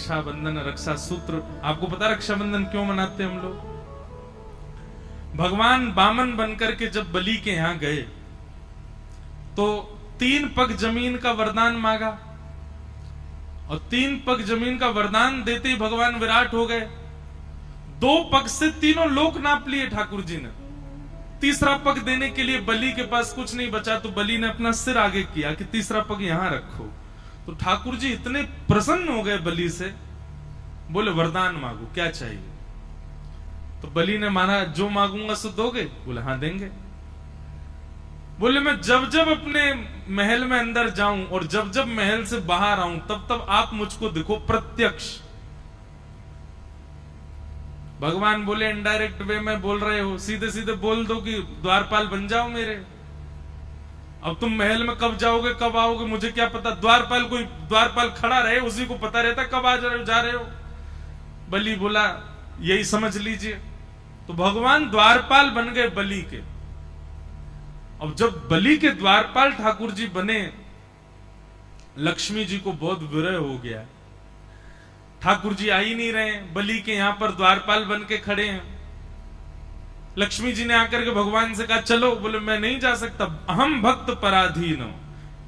रक्षाबंधन, रक्षा सूत्र। आपको पता रक्षाबंधन क्यों मनाते हैं हम लोग? भगवान बामन बनकर के जब बलि के यहां गए तो 3 पग जमीन का वरदान मांगा, और 3 पग जमीन का वरदान देते ही भगवान विराट हो गए। 2 पग से तीनों लोक नाप लिए ठाकुर जी ने। तीसरा पग देने के लिए बलि के पास कुछ नहीं बचा, तो बलि ने अपना सिर आगे किया कि तीसरा पग यहां रखो। तो ठाकुर जी इतने प्रसन्न हो गए बलि से, बोले वरदान मांगो, क्या चाहिए? तो बलि ने माना जो मांगूंगा सो दोगे? बोले हाँ देंगे। बोले मैं जब जब अपने महल में अंदर जाऊं और जब जब महल से बाहर आऊं तब तब आप मुझको दिखो प्रत्यक्ष। भगवान बोले इनडायरेक्ट वे में बोल रहे हो, सीधे सीधे बोल दो कि द्वारपाल बन जाओ मेरे। अब तुम महल में कब जाओगे कब आओगे मुझे क्या पता? द्वारपाल कोई द्वारपाल खड़ा रहे उसी को पता रहता कब आ जा रहे हो। बलि बोला यही समझ लीजिए। तो भगवान द्वारपाल बन गए बलि के। अब जब बलि के द्वारपाल ठाकुर जी बने, लक्ष्मी जी को बहुत विरह हो गया। ठाकुर जी आ ही नहीं रहे, बलि के यहां पर द्वारपाल बन के खड़े हैं। लक्ष्मी जी ने आकर के भगवान से कहा चलो। बोले मैं नहीं जा सकता, अहम भक्त पराधीन।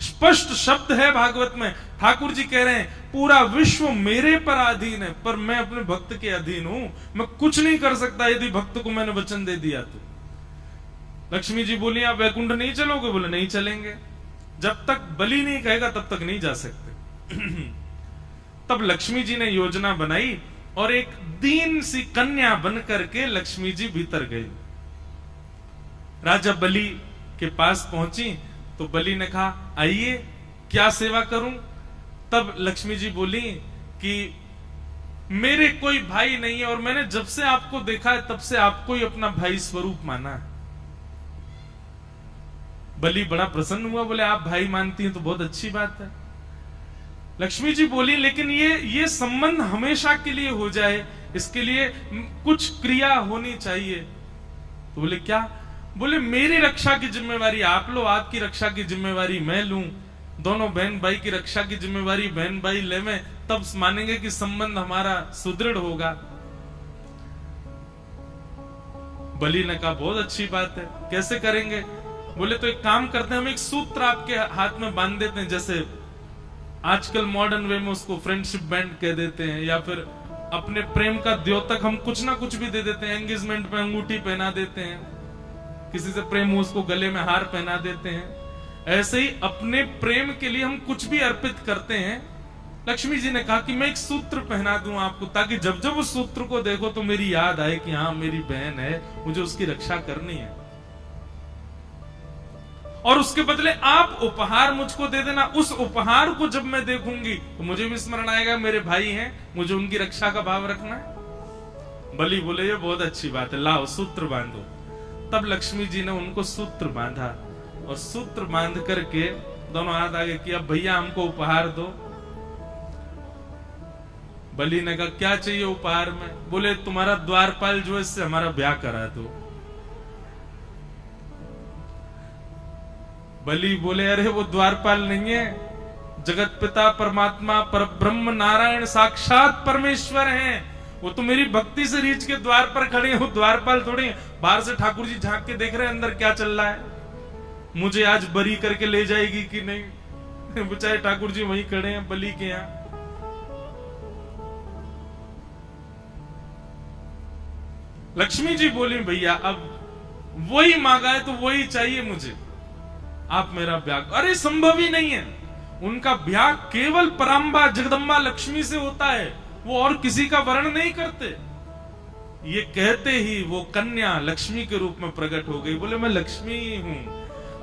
स्पष्ट शब्द है भागवत में। ठाकुर जी कह रहे हैं पूरा विश्व मेरे पर अधीन है, पर मैं अपने भक्त के अधीन हूं, मैं कुछ नहीं कर सकता यदि भक्त को मैंने वचन दे दिया तो। लक्ष्मी जी बोली आप वैकुंठ नहीं चलोगे? बोले नहीं चलेंगे, जब तक बलि नहीं कहेगा तब तक नहीं जा सकते। तब लक्ष्मी जी ने योजना बनाई और एक दीन सी कन्या बन करके लक्ष्मी जी भीतर गई। राजा बलि के पास पहुंची तो बलि ने कहा आइए क्या सेवा करूं? तब लक्ष्मी जी बोली कि मेरे कोई भाई नहीं है और मैंने जब से आपको देखा है तब से आपको ही अपना भाई स्वरूप माना है। बलि बड़ा प्रसन्न हुआ, बोले आप भाई मानती हैं तो बहुत अच्छी बात है। लक्ष्मी जी बोली लेकिन ये संबंध हमेशा के लिए हो जाए, इसके लिए कुछ क्रिया होनी चाहिए। तो बोले क्या? बोले मेरी रक्षा की जिम्मेवारी आप लो, आपकी रक्षा की जिम्मेवारी मैं लूं, दोनों बहन भाई की रक्षा की जिम्मेवारी बहन भाई ले में, तब मानेंगे कि संबंध हमारा सुदृढ़ होगा। बलि ने कहा बहुत अच्छी बात है, कैसे करेंगे? बोले तो एक काम करते हैं, हम एक सूत्र आपके हाथ में बांध देते हैं, जैसे आजकल मॉडर्न वे में उसको फ्रेंडशिप बैंड कह देते हैं, या फिर अपने प्रेम का द्योतक हम कुछ ना कुछ भी दे देते हैं। एंगेजमेंट पे अंगूठी पहना देते हैं, किसी से प्रेम हो उसको गले में हार पहना देते हैं। ऐसे ही अपने प्रेम के लिए हम कुछ भी अर्पित करते हैं। लक्ष्मी जी ने कहा कि मैं एक सूत्र पहना दूं आपको, ताकि जब जब उस सूत्र को देखो तो मेरी याद आए कि हाँ मेरी बहन है, मुझे उसकी रक्षा करनी है। और उसके बदले आप उपहार मुझको दे देना। उस उपहार को जब मैं देखूंगी तो मुझे भी स्मरण आएगा मेरे भाई हैं, मुझे उनकी रक्षा का भाव रखना है। बलि बोले ये बहुत अच्छी बात है, लाओ सूत्र बांधो। तब लक्ष्मी जी ने उनको सूत्र बांधा और सूत्र बांध करके दोनों हाथ आगे किया, भैया हमको उपहार दो। बलि ने कहा क्या चाहिए उपहार में? बोले तुम्हारा द्वारपाल जो है इससे हमारा ब्याह करा दो। बलि बोले अरे वो द्वारपाल नहीं है, जगत पिता परमात्मा परब्रह्म नारायण साक्षात परमेश्वर हैं। वो तो मेरी भक्ति से रीछ के द्वार पर खड़े हैं, वो द्वारपाल थोड़ी हैं। बाहर से ठाकुर जी झांक के देख रहे हैं अंदर क्या चल रहा है, मुझे आज बरी करके ले जाएगी कि नहीं। बेचारे ठाकुर जी वहीं खड़े हैं बलि के यहां। लक्ष्मी जी बोली भैया अब वही मांगा है तो वही चाहिए मुझे, आप मेरा ब्याह। अरे संभव ही नहीं है, उनका ब्याह केवल पराम्बा जगदम्बा लक्ष्मी से होता है, वो और किसी का वर्ण नहीं करते। ये कहते ही वो कन्या लक्ष्मी के रूप में प्रकट हो गई। बोले मैं लक्ष्मी ही हूं,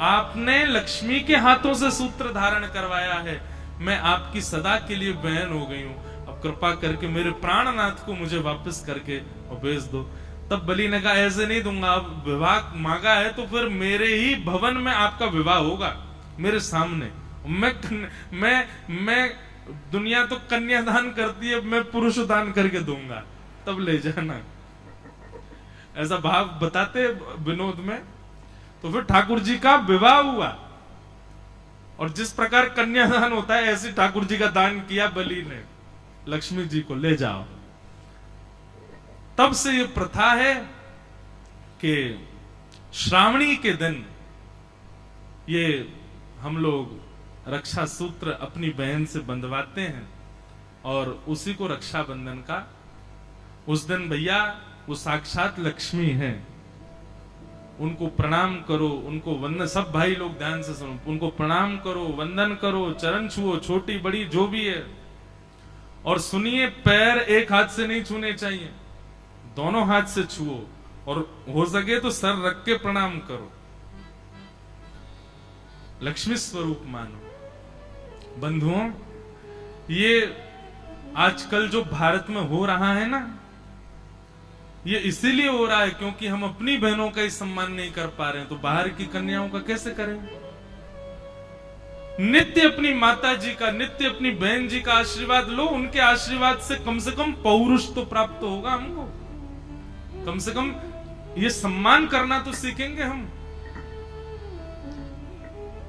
आपने लक्ष्मी के हाथों से सूत्र धारण करवाया है, मैं आपकी सदा के लिए बहन हो गई हूं। अब कृपा करके मेरे प्राणनाथ को मुझे वापस करके और भेज दो। तब बलि ने कहा ऐसे नहीं दूंगा, अब विवाह मांगा है तो फिर मेरे ही भवन में आपका विवाह होगा, मेरे सामने। मैं दुनिया तो कन्यादान करती है, मैं पुरुष दान करके दूंगा, तब ले जाना। ऐसा भाव बताते विनोद में। तो फिर ठाकुर जी का विवाह हुआ और जिस प्रकार कन्यादान होता है ऐसे ठाकुर जी का दान किया बलि ने। लक्ष्मी जी को ले जाओ। तब से ये प्रथा है कि श्रावणी के दिन ये हम लोग रक्षा सूत्र अपनी बहन से बंधवाते हैं और उसी को रक्षाबंधन का उस दिन भैया वो साक्षात लक्ष्मी है, उनको प्रणाम करो, उनको वंदन, सब भाई लोग ध्यान से सुनो, उनको प्रणाम करो, वंदन करो, चरण छुओ, छोटी बड़ी जो भी है। और सुनिए, पैर एक हाथ से नहीं छूने चाहिए, दोनों हाथ से छुओ और हो सके तो सर रख के प्रणाम करो, लक्ष्मी स्वरूप मानो। बंधुओं, ये आजकल जो भारत में हो रहा है ना, ये इसीलिए हो रहा है क्योंकि हम अपनी बहनों का ही सम्मान नहीं कर पा रहे हैं, तो बाहर की कन्याओं का कैसे करें? नित्य अपनी माता जी का, नित्य अपनी बहन जी का आशीर्वाद लो, उनके आशीर्वाद से कम पौरुष तो प्राप्त होगा हमको, कम से कम ये सम्मान करना तो सीखेंगे हम।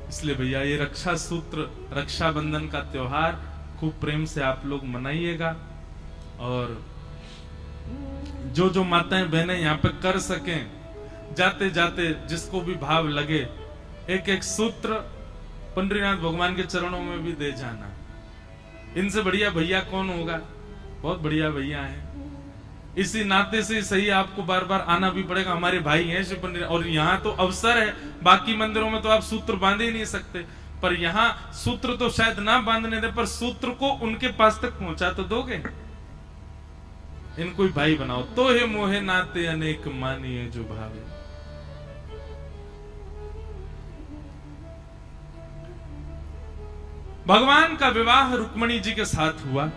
इसलिए भैया ये रक्षा सूत्र, रक्षाबंधन का त्योहार खूब प्रेम से आप लोग मनाइएगा। और जो जो माताएं बहनें यहाँ पे कर सकें, जाते जाते जिसको भी भाव लगे, एक एक सूत्र पंडरीनाथ भगवान के चरणों में भी दे जाना। इनसे बढ़िया भैया कौन होगा? बहुत बढ़िया भैया हैं। इसी नाते से सही आपको बार बार आना भी पड़ेगा, हमारे भाई हैं शिव पंडित। और यहाँ तो अवसर है, बाकी मंदिरों में तो आप सूत्र बांध ही नहीं सकते, पर यहाँ सूत्र तो शायद ना बांधने दे, पर सूत्र को उनके पास तक पहुंचा तो दोगे। इनको ही भाई बनाओ। तो हे मोहे नाते अनेक मानिए जो भावे। भगवान का विवाह रुक्मणी जी के साथ हुआ।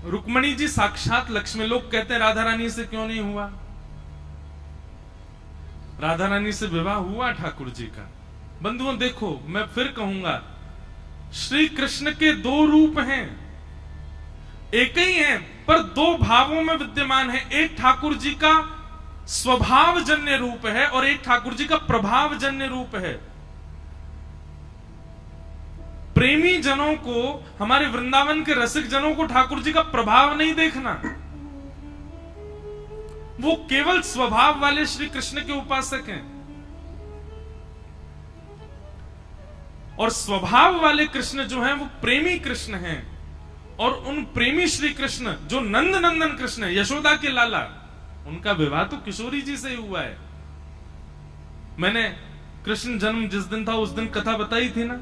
रुक्मणी जी साक्षात लक्ष्मी। लोग कहते हैं राधा रानी से क्यों नहीं हुआ? राधा रानी से विवाह हुआ ठाकुर जी का। बंधुओं देखो, मैं फिर कहूंगा, श्री कृष्ण के दो रूप हैं, एक ही हैं पर दो भावों में विद्यमान है। एक ठाकुर जी का स्वभाव जन्य रूप है और एक ठाकुर जी का प्रभाव जन्य रूप है। प्रेमी जनों को, हमारे वृंदावन के रसिक जनों को ठाकुर जी का प्रभाव नहीं देखना, वो केवल स्वभाव वाले श्री कृष्ण के उपासक हैं। और स्वभाव वाले कृष्ण जो हैं वो प्रेमी कृष्ण हैं। और उन प्रेमी श्री कृष्ण जो नंद नंदन कृष्ण है, यशोदा के लाला, उनका विवाह तो किशोरी जी से ही हुआ है। मैंने कृष्ण जन्म जिस दिन था उस दिन कथा बताई थी ना,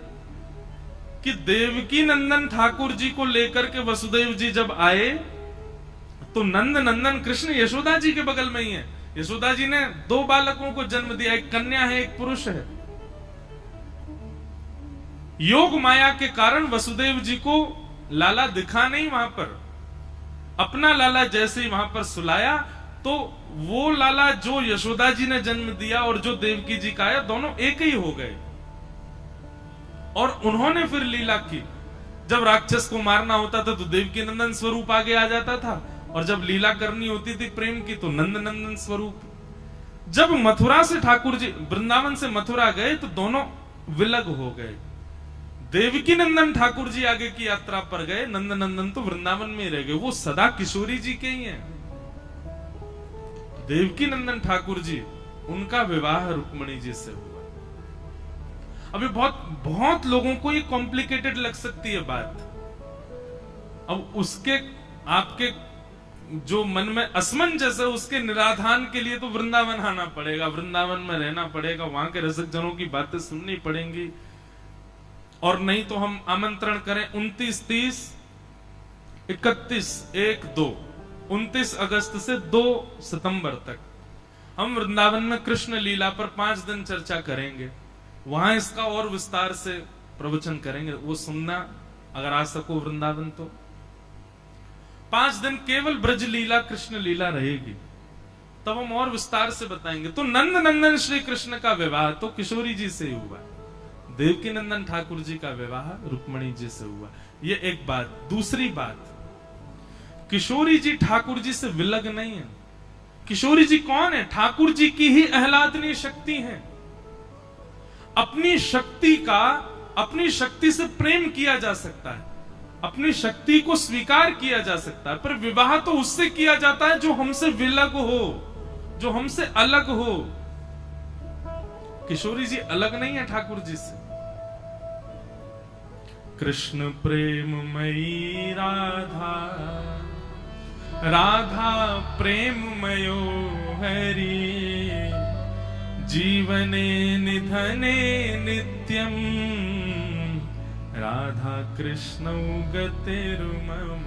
कि देवकी नंदन ठाकुर जी को लेकर के वसुदेव जी जब आए तो नंद नंदन कृष्ण यशोदा जी के बगल में ही है। यशोदा जी ने दो बालकों को जन्म दिया, एक कन्या है एक पुरुष है। योग माया के कारण वसुदेव जी को लाला दिखा नहीं वहां पर, अपना लाला जैसे ही वहां पर सुलाया तो वो लाला जो यशोदा जी ने जन्म दिया और जो देवकी जी का आया, दोनों एक ही हो गए। और उन्होंने फिर लीला की। जब राक्षस को मारना होता था तो देवकी नंदन स्वरूप आगे आ जाता था, और जब लीला करनी होती थी प्रेम की तो नंद नंदन स्वरूप। जब मथुरा से ठाकुर जी वृंदावन से मथुरा गए तो दोनों विलग हो गए। देवकी नंदन ठाकुर जी आगे की यात्रा पर गए, नंद नंदन तो वृंदावन में रह गए। वो सदा किशोरी जी के ही हैं। देवकी नंदन ठाकुर जी, उनका विवाह रुक्मणी जी से हुआ। अभी बहुत लोगों को ये कॉम्प्लिकेटेड लग सकती है बात। अब उसके आपके जो मन में असमंजस है उसके निराधान के लिए तो वृंदावन आना पड़ेगा, वृंदावन में रहना पड़ेगा, वहां के रसिक जनों की बातें सुननी पड़ेंगी। और नहीं तो हम आमंत्रण करें 29, 30, 31, 1, 2, 29 अगस्त से 2 सितंबर तक हम वृंदावन में कृष्ण लीला पर 5 दिन चर्चा करेंगे। वहां इसका और विस्तार से प्रवचन करेंगे, वो सुनना अगर आ सको वृंदावन तो। 5 दिन केवल ब्रज लीला कृष्ण लीला रहेगी, तब हम और विस्तार से बताएंगे। तो नंद नंदन श्री कृष्ण का विवाह तो किशोरी जी से ही हुआ, देवकी नंदन ठाकुर जी का विवाह रुक्मणी जी से हुआ। ये एक बात। दूसरी बात, किशोरी जी ठाकुर जी से विलग नहीं है। किशोरी जी कौन है? ठाकुर जी की ही आह्लादनीय शक्ति है। अपनी शक्ति से प्रेम किया जा सकता है। अपनी शक्ति को स्वीकार किया जा सकता है, पर विवाह तो उससे किया जाता है जो हमसे विलग हो, जो हमसे अलग हो। किशोरी जी अलग नहीं है ठाकुर जी से। कृष्ण प्रेममयी राधा, राधा प्रेममयो हरि, जीवने निधने नित्यम, राधा कृष्णौ गतिर्मम।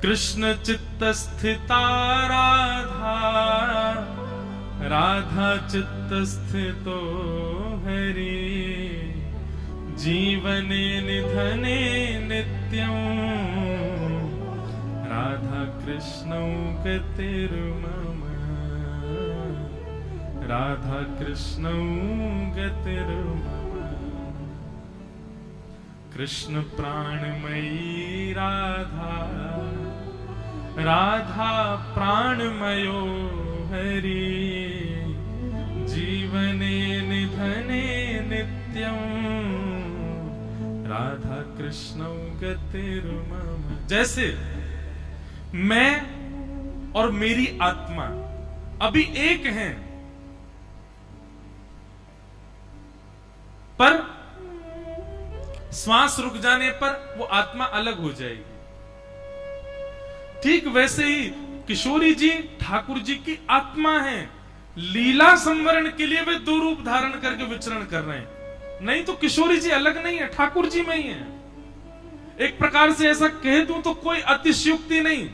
कृष्ण चित्तस्थिता राधा, राधा चित्तस्थितो हरि, जीवने निधने नित्यं, राधा कृष्णौ गतिर्मम, राधा कृष्णौ गतिर्मम। कृष्ण प्राणमयी राधा, राधा प्राणमयो हरि, जीवने निधने नित्यं, राधा कृष्णौ गतिर्मम। जैसे मैं और मेरी आत्मा अभी एक हैं, पर श्वास रुक जाने पर वो आत्मा अलग हो जाएगी। ठीक वैसे ही किशोरी जी ठाकुर जी की आत्मा है। लीला संवरण के लिए वे दो रूप धारण करके विचरण कर रहे हैं, नहीं तो किशोरी जी अलग नहीं है, ठाकुर जी में ही है। एक प्रकार से ऐसा कह दूं तो कोई अतिशयोक्ति नहीं।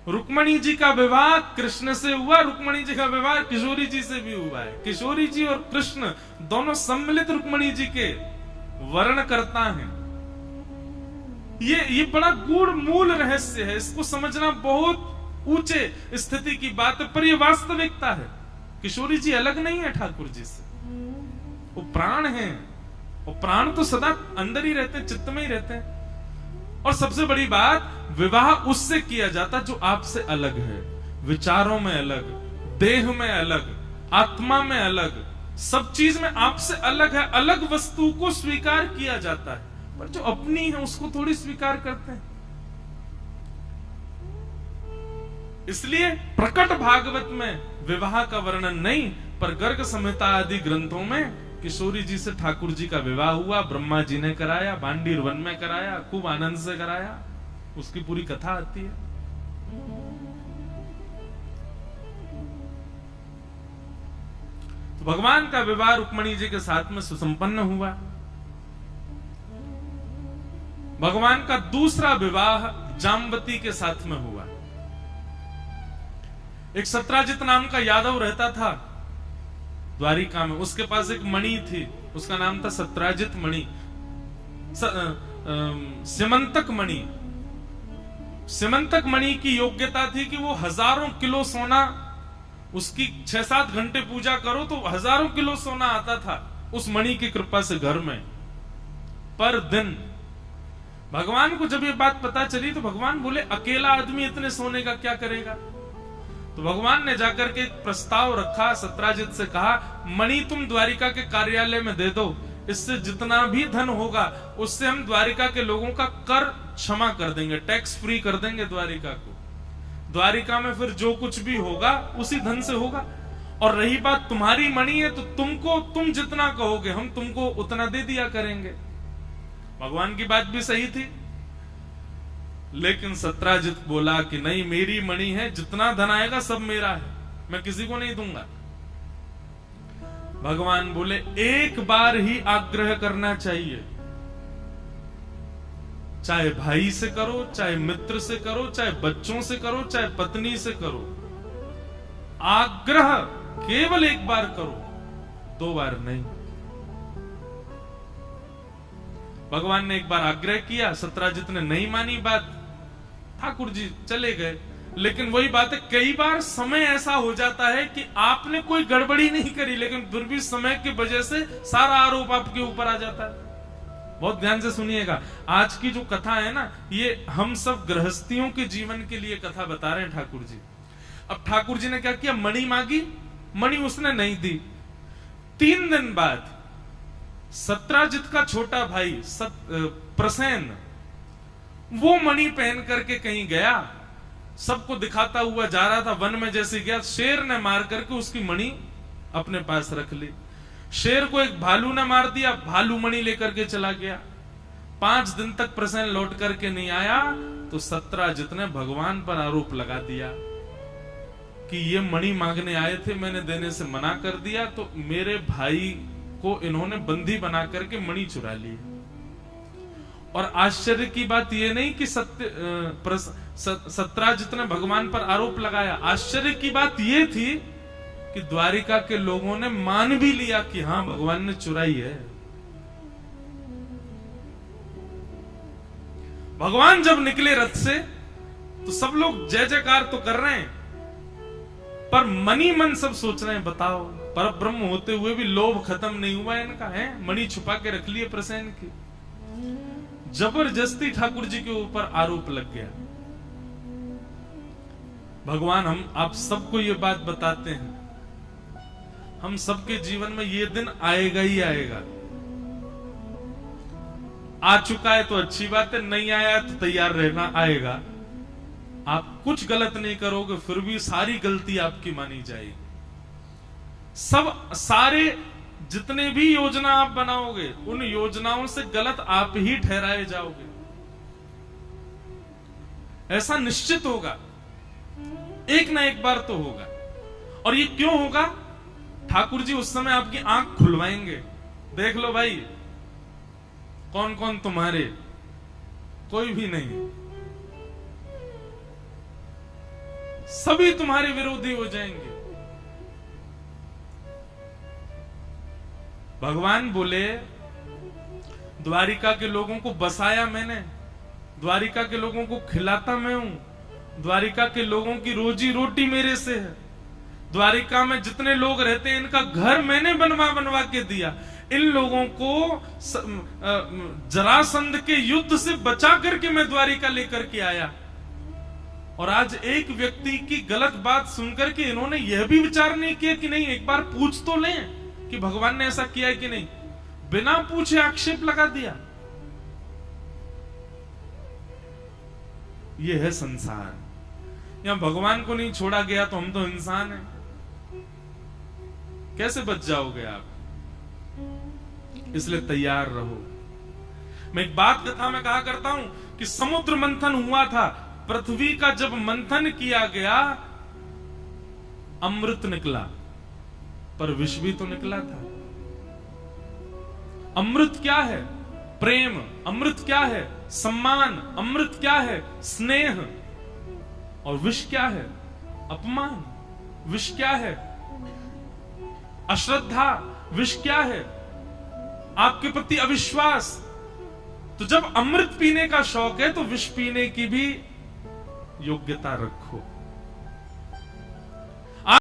रुक्मणी जी का विवाह कृष्ण से हुआ, रुक्मणी जी का विवाह किशोरी जी से भी हुआ है। किशोरी जी और कृष्ण दोनों सम्मिलित रुक्मणी जी के वर्ण करता है। ये बड़ा गूढ़ मूल रहस्य है, इसको समझना बहुत ऊंचे स्थिति की बात है, पर यह वास्तविकता है। किशोरी जी अलग नहीं है ठाकुर जी से, वो प्राण हैं। वो प्राण तो सदा अंदर ही रहते हैं, चित्त में ही रहते हैं। और सबसे बड़ी बात, विवाह उससे किया जाता जो आपसे अलग है, विचारों में अलग, देह में अलग, आत्मा में अलग, सब चीज में आपसे अलग है। अलग वस्तु को स्वीकार किया जाता है, पर जो अपनी है उसको थोड़ी स्वीकार करते हैं। इसलिए प्रकट भागवत में विवाह का वर्णन नहीं, पर गर्ग संहिता आदि ग्रंथों में किशोरी जी से ठाकुर जी का विवाह हुआ। ब्रह्मा जी ने कराया, बांडीर वन में कराया, खूब आनंद से कराया, उसकी पूरी कथा आती है। तो भगवान का विवाह रुक्मणी जी के साथ में सुसंपन्न हुआ। भगवान का दूसरा विवाह जाम्बती के साथ में हुआ। एक सत्राजित नाम का यादव रहता था द्वारिका में, उसके पास एक मणि थी, उसका नाम था सत्राजित मणि, सिमंतक मणि। सिमंतक मणि की योग्यता थी कि वो हजारों किलो सोना, उसकी 6-7 घंटे पूजा करो तो हजारों किलो सोना आता था उस मणि की कृपा से घर में पर दिन। भगवान को जब ये बात पता चली तो भगवान बोले, अकेला आदमी इतने सोने का क्या करेगा? तो भगवान ने जाकर के प्रस्ताव रखा, सत्राजित से कहा, मणि तुम द्वारिका के कार्यालय में दे दो, इससे जितना भी धन होगा उससे हम द्वारिका के लोगों का कर क्षमा कर देंगे, टैक्स फ्री कर देंगे द्वारिका को। द्वारिका में फिर जो कुछ भी होगा उसी धन से होगा। और रही बात तुम्हारी मणि है तो तुम जितना कहोगे हम तुमको उतना दे दिया करेंगे। भगवान की बात भी सही थी, लेकिन सत्राजित बोला कि नहीं, मेरी मणि है, जितना धन आएगा सब मेरा है, मैं किसी को नहीं दूंगा। भगवान बोले, एक बार ही आग्रह करना चाहिए, चाहे भाई से करो, चाहे मित्र से करो, चाहे बच्चों से करो, चाहे पत्नी से करो, आग्रह केवल एक बार करो, 2 बार नहीं। भगवान ने एक बार आग्रह किया, सत्राजित ने नहीं मानी बात, ठाकुर जी चले गए। लेकिन वही बात है, कई बार समय ऐसा हो जाता है कि आपने कोई गड़बड़ी नहीं करी, लेकिन फिर भी समय की वजह से सारा आरोप आपके ऊपर आ जाता है। बहुत ध्यान से सुनिएगा, आज की जो कथा है ना, ये हम सब गृहस्थियों के जीवन के लिए कथा बता रहे हैं ठाकुर जी। अब ठाकुर जी ने क्या किया, मणि मांगी, मणि उसने नहीं दी। 3 दिन बाद सत्राजित का छोटा भाई प्रसेन, वो मणि पहन करके कहीं गया, सबको दिखाता हुआ जा रहा था, वन में जैसे गया, शेर ने मार करके उसकी मणि अपने पास रख ली। शेर को एक भालू ने मार दिया, भालू मणि लेकर के चला गया। 5 दिन तक प्रसेन लौट करके नहीं आया तो 17 ने भगवान पर आरोप लगा दिया कि ये मणि मांगने आए थे, मैंने देने से मना कर दिया, तो मेरे भाई को इन्होंने बंदी बना करके मणि चुरा ली। और आश्चर्य की बात यह नहीं कि 17 ने भगवान पर आरोप लगाया, आश्चर्य की बात यह थी कि द्वारिका के लोगों ने मान भी लिया कि हां भगवान ने चुराई है। भगवान जब निकले रथ से तो सब लोग जय जयकार तो कर रहे हैं, पर मनी मन सब सोच रहे हैं, बताओ पर ब्रह्म होते हुए भी लोभ खत्म नहीं हुआ इनका, है मणि छुपा के रख लिए प्रसेन की। जबरदस्ती ठाकुर जी के ऊपर आरोप लग गया। भगवान हम आप सबको ये बात बताते हैं, हम सबके जीवन में ये दिन आएगा ही आएगा। आ चुका है तो अच्छी बात है, नहीं आया तो तैयार रहना, आएगा। आप कुछ गलत नहीं करोगे फिर भी सारी गलती आपकी मानी जाएगी। सब सारे जितने भी योजना आप बनाओगे उन योजनाओं से गलत आप ही ठहराए जाओगे, ऐसा निश्चित होगा, एक ना एक बार तो होगा। और ये क्यों होगा? ठाकुर जी उस समय आपकी आंख खुलवाएंगे, देख लो भाई कौन कौन तुम्हारे, कोई भी नहीं, सभी तुम्हारे विरोधी हो जाएंगे। भगवान बोले द्वारिका के लोगों को बसाया मैंने, द्वारिका के लोगों को खिलाता मैं हूं, द्वारिका के लोगों की रोजी रोटी मेरे से है, द्वारिका में जितने लोग रहते हैं इनका घर मैंने बनवा के दिया, इन लोगों को जरासंध के युद्ध से बचा करके मैं द्वारिका लेकर के आया। और आज एक व्यक्ति की गलत बात सुनकर के इन्होंने यह भी विचार नहीं किया कि नहीं एक बार पूछ तो लें कि भगवान ने ऐसा किया है कि नहीं, बिना पूछे आक्षेप लगा दिया। यह है संसार, यहां भगवान को नहीं छोड़ा गया तो हम तो इंसान हैं, कैसे बच जाओगे आप? इसलिए तैयार रहो। मैं एक बात कथा में कहा करता हूं कि समुद्र मंथन हुआ था, पृथ्वी का जब मंथन किया गया अमृत निकला, पर विष भी तो निकला था। अमृत क्या है? प्रेम। अमृत क्या है? सम्मान। अमृत क्या है? स्नेह। और विष क्या है? अपमान। विष क्या है? अश्रद्धा। विष क्या है? आपके प्रति अविश्वास। तो जब अमृत पीने का शौक है तो विष पीने की भी योग्यता रखो।